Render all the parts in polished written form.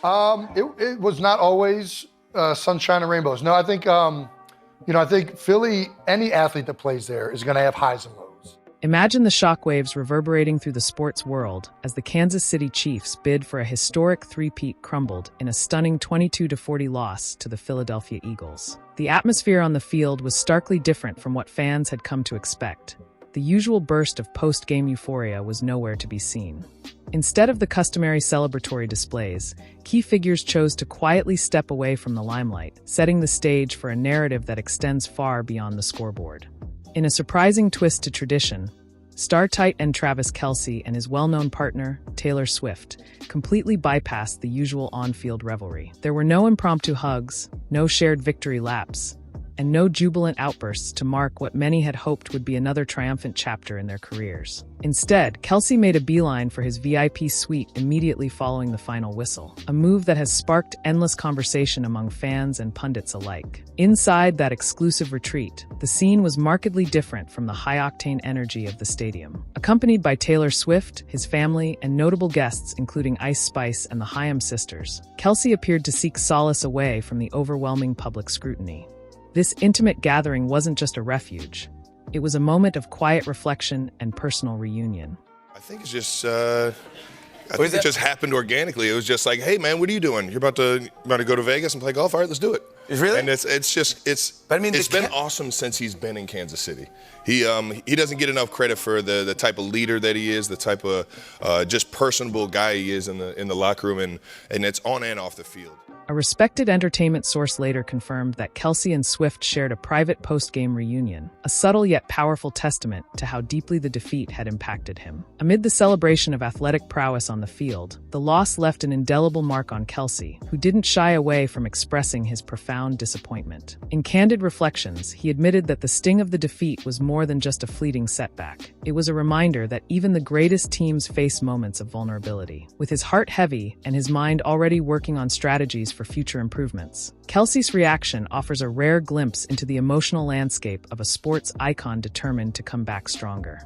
It was not always sunshine and rainbows. No, I think, I think Philly, any athlete that plays there is going to have highs and lows. Imagine the shockwaves reverberating through the sports world as the Kansas City Chiefs bid for a historic three-peat crumbled in a stunning 22-40 loss to the Philadelphia Eagles. The atmosphere on the field was starkly different from what fans had come to expect. The usual burst of post-game euphoria was nowhere to be seen. Instead of the customary celebratory displays, key figures chose to quietly step away from the limelight, setting the stage for a narrative that extends far beyond the scoreboard. In a surprising twist to tradition, star tight end Travis Kelce and his well-known partner, Taylor Swift, completely bypassed the usual on-field revelry. There were no impromptu hugs, no shared victory laps, and no jubilant outbursts to mark what many had hoped would be another triumphant chapter in their careers. Instead, Kelce made a beeline for his VIP suite immediately following the final whistle, a move that has sparked endless conversation among fans and pundits alike. Inside that exclusive retreat, the scene was markedly different from the high-octane energy of the stadium. Accompanied by Taylor Swift, his family, and notable guests including Ice Spice and the Hyam sisters, Kelce appeared to seek solace away from the overwhelming public scrutiny. This intimate gathering wasn't just a refuge. It was a moment of quiet reflection and personal reunion. I think it's just, it just happened organically. It was just like, hey man, what are you doing? You're about to go to Vegas and play golf? All right, let's do it. Really? And it's been awesome since he's been in Kansas City. He doesn't get enough credit for the type of leader that he is, the type of just personable guy he is in the locker room, and it's on and off the field. A respected entertainment source later confirmed that Kelce and Swift shared a private post-game reunion, a subtle yet powerful testament to how deeply the defeat had impacted him. Amid the celebration of athletic prowess on the field, the loss left an indelible mark on Kelce, who didn't shy away from expressing his profound disappointment. In candid reflections, he admitted that the sting of the defeat was more than just a fleeting setback. It was a reminder that even the greatest teams face moments of vulnerability. With his heart heavy and his mind already working on strategies for future improvements, Kelce's reaction offers a rare glimpse into the emotional landscape of a sports icon determined to come back stronger.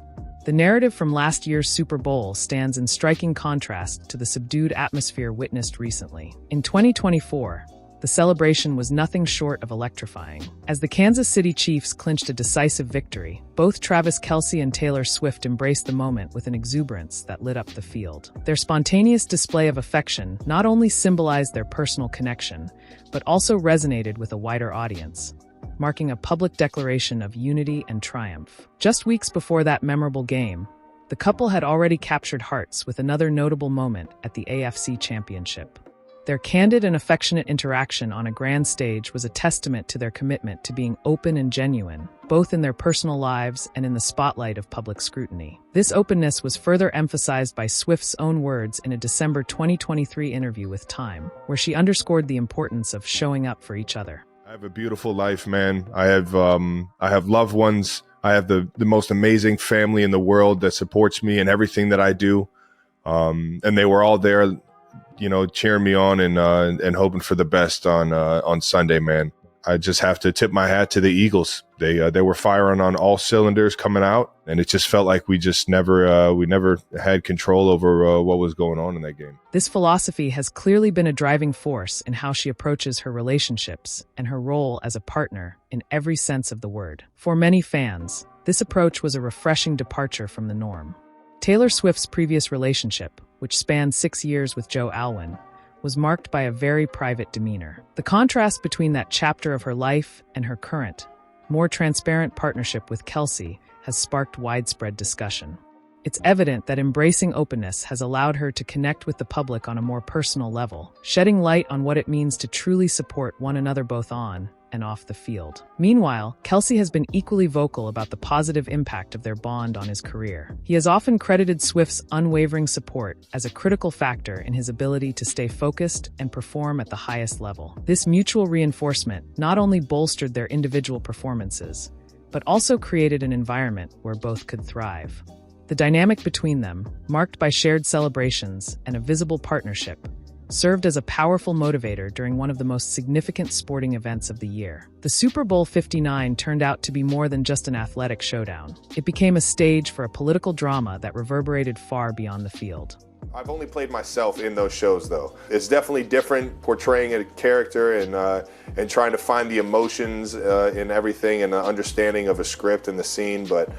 The narrative from last year's Super Bowl stands in striking contrast to the subdued atmosphere witnessed recently. In 2024, the celebration was nothing short of electrifying. As the Kansas City Chiefs clinched a decisive victory, both Travis Kelce and Taylor Swift embraced the moment with an exuberance that lit up the field. Their spontaneous display of affection not only symbolized their personal connection, but also resonated with a wider audience, marking a public declaration of unity and triumph. Just weeks before that memorable game, the couple had already captured hearts with another notable moment at the AFC Championship. Their candid and affectionate interaction on a grand stage was a testament to their commitment to being open and genuine, both in their personal lives and in the spotlight of public scrutiny. This openness was further emphasized by Swift's own words in a December 2023 interview with Time, where she underscored the importance of showing up for each other. I have a beautiful life, man. I have loved ones. I have the most amazing family in the world that supports me in everything that I do. And they were all there, cheering me on and hoping for the best on Sunday, man. I just have to tip my hat to the Eagles. They were firing on all cylinders coming out, and it just felt like we never had control over what was going on in that game. This philosophy has clearly been a driving force in how she approaches her relationships and her role as a partner in every sense of the word. For many fans, this approach was a refreshing departure from the norm. Taylor Swift's previous relationship, which spanned 6 years with Joe Alwyn, was marked by a very private demeanor. The contrast between that chapter of her life and her current, more transparent partnership with Kelce has sparked widespread discussion. It's evident that embracing openness has allowed her to connect with the public on a more personal level, shedding light on what it means to truly support one another both on and off the field. Meanwhile, Kelce has been equally vocal about the positive impact of their bond on his career. He has often credited Swift's unwavering support as a critical factor in his ability to stay focused and perform at the highest level. This mutual reinforcement not only bolstered their individual performances, but also created an environment where both could thrive. The dynamic between them, marked by shared celebrations and a visible partnership, served as a powerful motivator during one of the most significant sporting events of the year. The Super Bowl 59 turned out to be more than just an athletic showdown. It became a stage for a political drama that reverberated far beyond the field. I've only played myself in those shows, though. It's definitely different portraying a character and trying to find the emotions in everything and the understanding of a script and the scene. But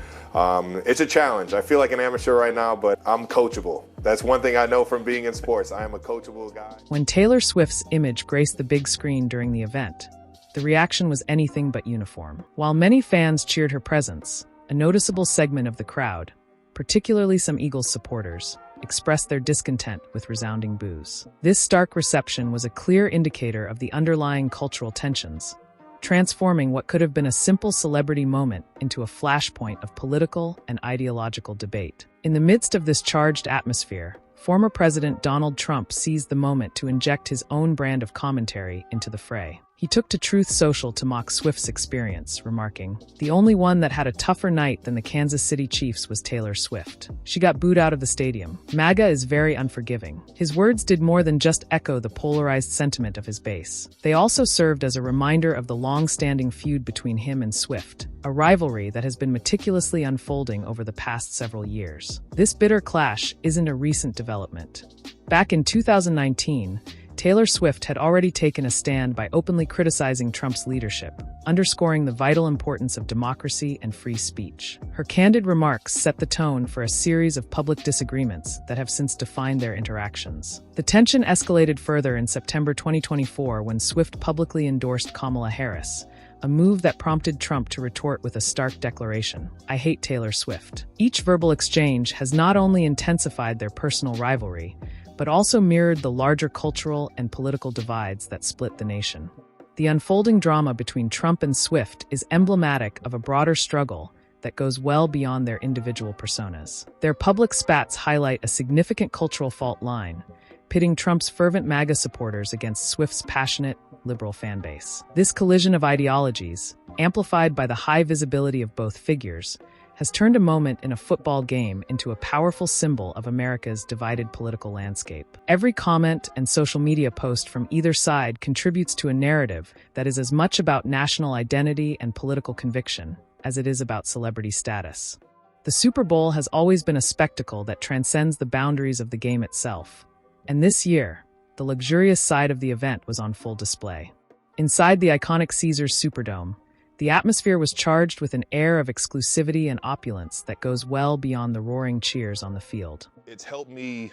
it's a challenge. I feel like an amateur right now, but I'm coachable. That's one thing I know from being in sports. I am a coachable guy. When Taylor Swift's image graced the big screen during the event, the reaction was anything but uniform. While many fans cheered her presence, a noticeable segment of the crowd, particularly some Eagles supporters, expressed their discontent with resounding boos. This stark reception was a clear indicator of the underlying cultural tensions, transforming what could have been a simple celebrity moment into a flashpoint of political and ideological debate. In the midst of this charged atmosphere, former President Donald Trump seized the moment to inject his own brand of commentary into the fray. He took to Truth Social to mock Swift's experience, remarking, "The only one that had a tougher night than the Kansas City Chiefs was Taylor Swift. She got booed out of the stadium. MAGA is very unforgiving." His words did more than just echo the polarized sentiment of his base. They also served as a reminder of the long-standing feud between him and Swift, a rivalry that has been meticulously unfolding over the past several years. This bitter clash isn't a recent development. Back in 2019, Taylor Swift had already taken a stand by openly criticizing Trump's leadership, underscoring the vital importance of democracy and free speech. Her candid remarks set the tone for a series of public disagreements that have since defined their interactions. The tension escalated further in September 2024 when Swift publicly endorsed Kamala Harris, a move that prompted Trump to retort with a stark declaration, "I hate Taylor Swift." Each verbal exchange has not only intensified their personal rivalry, but also mirrored the larger cultural and political divides that split the nation. The unfolding drama between Trump and Swift is emblematic of a broader struggle that goes well beyond their individual personas. Their public spats highlight a significant cultural fault line, pitting Trump's fervent MAGA supporters against Swift's passionate, liberal fan base. This collision of ideologies, amplified by the high visibility of both figures, has turned a moment in a football game into a powerful symbol of America's divided political landscape. Every comment and social media post from either side contributes to a narrative that is as much about national identity and political conviction as it is about celebrity status. The Super Bowl has always been a spectacle that transcends the boundaries of the game itself. And this year, the luxurious side of the event was on full display. Inside the iconic Caesars Superdome, the atmosphere was charged with an air of exclusivity and opulence that goes well beyond the roaring cheers on the field. It's helped me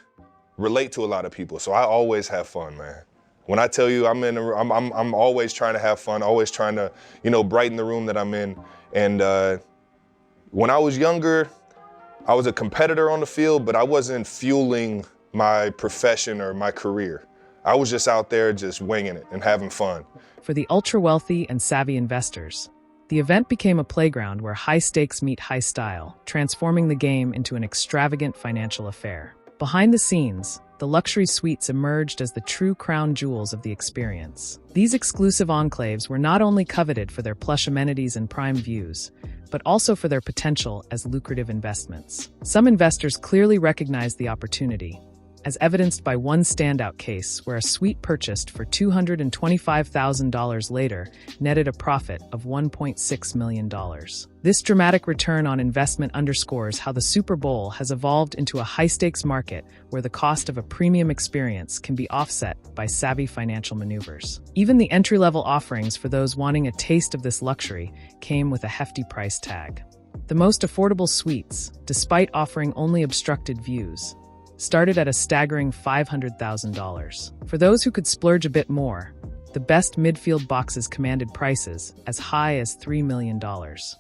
relate to a lot of people, so I always have fun, man. When I tell you I'm always trying to have fun, always trying to, brighten the room that I'm in. And when I was younger, I was a competitor on the field, but I wasn't fueling my profession or my career. I was just out there just winging it and having fun. For the ultra-wealthy and savvy investors, the event became a playground where high stakes meet high style, transforming the game into an extravagant financial affair. Behind the scenes, the luxury suites emerged as the true crown jewels of the experience. These exclusive enclaves were not only coveted for their plush amenities and prime views, but also for their potential as lucrative investments. Some investors clearly recognized the opportunity, as evidenced by one standout case where a suite purchased for $225,000 later netted a profit of $1.6 million. This dramatic return on investment underscores how the Super Bowl has evolved into a high-stakes market where the cost of a premium experience can be offset by savvy financial maneuvers. Even the entry-level offerings for those wanting a taste of this luxury came with a hefty price tag. The most affordable suites, despite offering only obstructed views, started at a staggering $500,000. For those who could splurge a bit more, the best midfield boxes commanded prices as high as $3 million.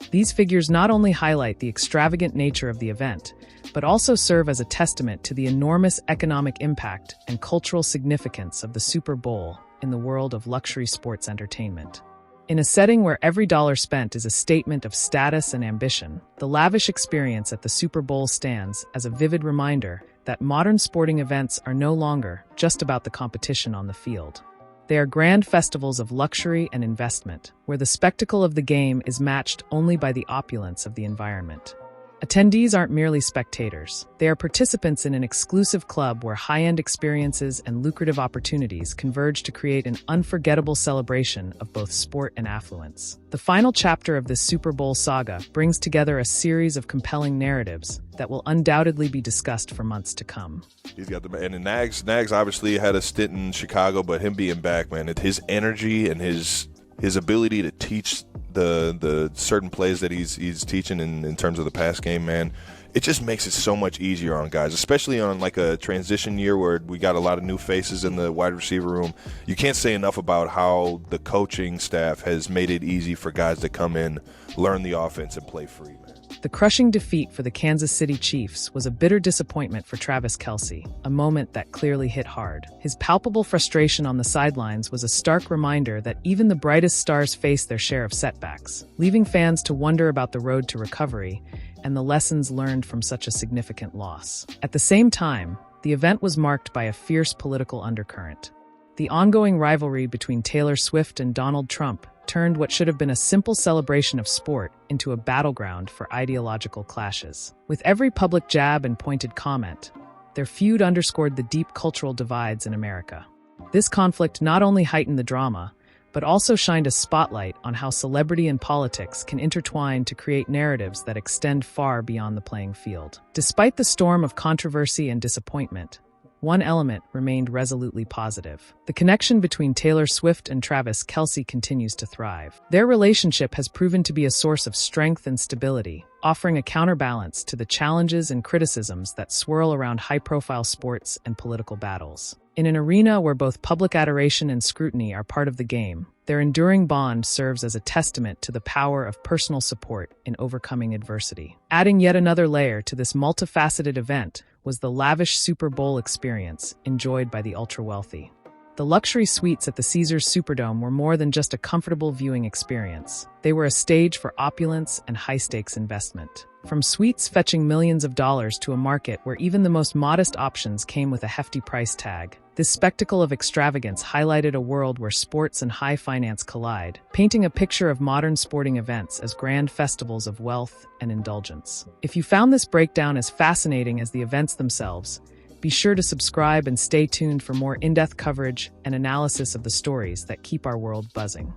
These figures not only highlight the extravagant nature of the event, but also serve as a testament to the enormous economic impact and cultural significance of the Super Bowl in the world of luxury sports entertainment. In a setting where every dollar spent is a statement of status and ambition, the lavish experience at the Super Bowl stands as a vivid reminder that modern sporting events are no longer just about the competition on the field. They are grand festivals of luxury and investment, where the spectacle of the game is matched only by the opulence of the environment. Attendees aren't merely spectators. They are participants in an exclusive club where high-end experiences and lucrative opportunities converge to create an unforgettable celebration of both sport and affluence. The final chapter of this Super Bowl saga brings together a series of compelling narratives that will undoubtedly be discussed for months to come. He's got the and Nags obviously had a stint in Chicago, but him being back, man, his energy and his ability to teach the certain plays that he's teaching in terms of the pass game, man, it just makes it so much easier on guys, especially on like a transition year where we got a lot of new faces in the wide receiver room. You can't say enough about how the coaching staff has made it easy for guys to come in, learn the offense, and play free, man. The crushing defeat for the Kansas City Chiefs was a bitter disappointment for Travis Kelce, a moment that clearly hit hard. His palpable frustration on the sidelines was a stark reminder that even the brightest stars face their share of setbacks, leaving fans to wonder about the road to recovery and the lessons learned from such a significant loss. At the same time, the event was marked by a fierce political undercurrent. The ongoing rivalry between Taylor Swift and Donald Trump turned what should have been a simple celebration of sport into a battleground for ideological clashes. With every public jab and pointed comment, their feud underscored the deep cultural divides in America. This conflict not only heightened the drama, but also shined a spotlight on how celebrity and politics can intertwine to create narratives that extend far beyond the playing field. Despite the storm of controversy and disappointment, one element remained resolutely positive. The connection between Taylor Swift and Travis Kelce continues to thrive. Their relationship has proven to be a source of strength and stability, offering a counterbalance to the challenges and criticisms that swirl around high-profile sports and political battles. In an arena where both public adoration and scrutiny are part of the game, their enduring bond serves as a testament to the power of personal support in overcoming adversity. Adding yet another layer to this multifaceted event was the lavish Super Bowl experience enjoyed by the ultra-wealthy. The luxury suites at the Caesars Superdome were more than just a comfortable viewing experience. They were a stage for opulence and high-stakes investment. From suites fetching millions of dollars to a market where even the most modest options came with a hefty price tag, this spectacle of extravagance highlighted a world where sports and high finance collide, painting a picture of modern sporting events as grand festivals of wealth and indulgence. If you found this breakdown as fascinating as the events themselves, be sure to subscribe and stay tuned for more in-depth coverage and analysis of the stories that keep our world buzzing.